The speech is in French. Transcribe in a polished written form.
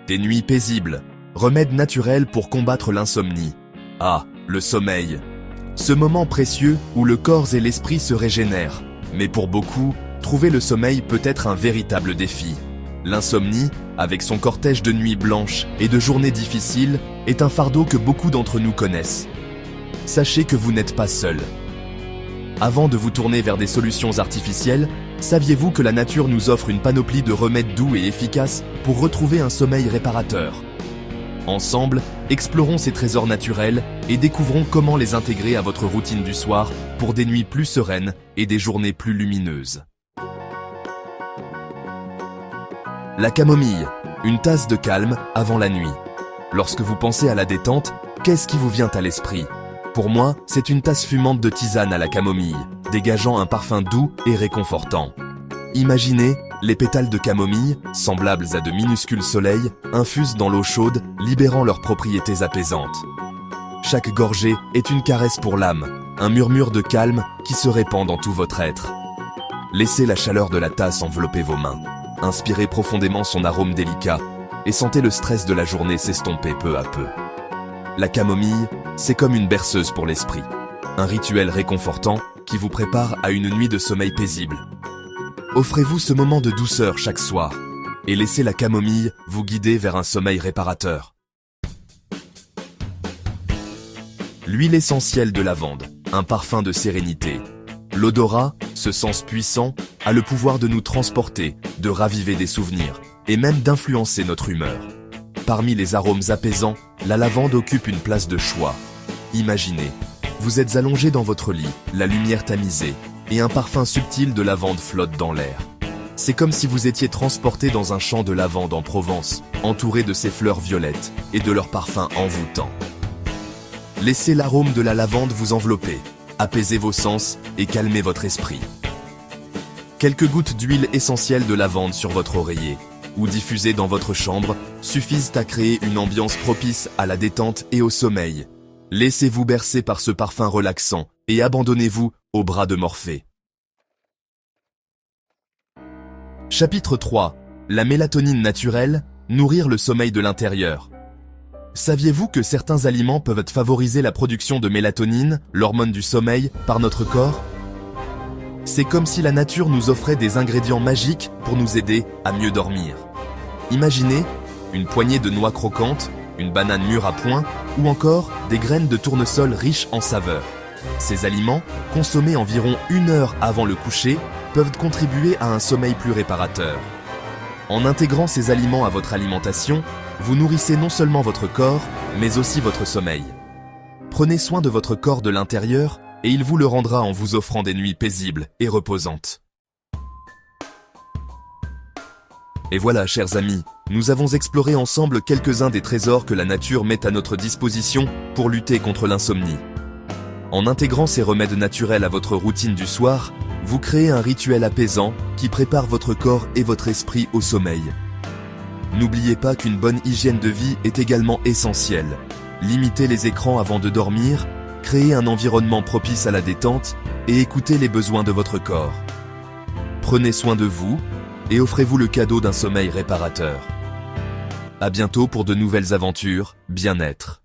Des nuits paisibles, remède naturel pour combattre l'insomnie. Ah, le sommeil. Ce moment précieux où le corps et l'esprit se régénèrent. Mais pour beaucoup, trouver le sommeil peut être un véritable défi. L'insomnie, avec son cortège de nuits blanches et de journées difficiles, est un fardeau que beaucoup d'entre nous connaissent. Sachez que vous n'êtes pas seul. Avant de vous tourner vers des solutions artificielles, saviez-vous que la nature nous offre une panoplie de remèdes doux et efficaces pour retrouver un sommeil réparateur? Ensemble, explorons ces trésors naturels et découvrons comment les intégrer à votre routine du soir pour des nuits plus sereines et des journées plus lumineuses. La camomille, une tasse de calme avant la nuit. Lorsque vous pensez à la détente, qu'est-ce qui vous vient à l'esprit? Pour moi, c'est une tasse fumante de tisane à la camomille, dégageant un parfum doux et réconfortant. Imaginez, les pétales de camomille, semblables à de minuscules soleils, infusent dans l'eau chaude, libérant leurs propriétés apaisantes. Chaque gorgée est une caresse pour l'âme, un murmure de calme qui se répand dans tout votre être. Laissez la chaleur de la tasse envelopper vos mains. Inspirez profondément son arôme délicat et sentez le stress de la journée s'estomper peu à peu. La camomille, c'est comme une berceuse pour l'esprit. Un rituel réconfortant qui vous prépare à une nuit de sommeil paisible. Offrez-vous ce moment de douceur chaque soir et laissez la camomille vous guider vers un sommeil réparateur. L'huile essentielle de lavande, un parfum de sérénité. L'odorat, ce sens puissant, a le pouvoir de nous transporter, de raviver des souvenirs et même d'influencer notre humeur. Parmi les arômes apaisants, la lavande occupe une place de choix. Imaginez, vous êtes allongé dans votre lit, la lumière tamisée, et un parfum subtil de lavande flotte dans l'air. C'est comme si vous étiez transporté dans un champ de lavande en Provence, entouré de ses fleurs violettes et de leur parfum envoûtant. Laissez l'arôme de la lavande vous envelopper, apaiser vos sens et calmer votre esprit. Quelques gouttes d'huile essentielle de lavande sur votre oreiller ou diffusées dans votre chambre suffisent à créer une ambiance propice à la détente et au sommeil. Laissez-vous bercer par ce parfum relaxant et abandonnez-vous aux bras de Morphée. Chapitre 3. La mélatonine naturelle, nourrir le sommeil de l'intérieur. Saviez-vous que certains aliments peuvent favoriser la production de mélatonine, l'hormone du sommeil, par notre corps? C'est comme si la nature nous offrait des ingrédients magiques pour nous aider à mieux dormir. Imaginez une poignée de noix croquantes, une banane mûre à point ou encore des graines de tournesol riches en saveurs. Ces aliments, consommés environ 1 heure avant le coucher, peuvent contribuer à un sommeil plus réparateur. En intégrant ces aliments à votre alimentation, vous nourrissez non seulement votre corps, mais aussi votre sommeil. Prenez soin de votre corps de l'intérieur et il vous le rendra en vous offrant des nuits paisibles et reposantes. Et voilà, chers amis, nous avons exploré ensemble quelques-uns des trésors que la nature met à notre disposition pour lutter contre l'insomnie. En intégrant ces remèdes naturels à votre routine du soir, vous créez un rituel apaisant qui prépare votre corps et votre esprit au sommeil. N'oubliez pas qu'une bonne hygiène de vie est également essentielle. Limitez les écrans avant de dormir, créez un environnement propice à la détente et écoutez les besoins de votre corps. Prenez soin de vous et offrez-vous le cadeau d'un sommeil réparateur. À bientôt pour de nouvelles aventures, bien-être.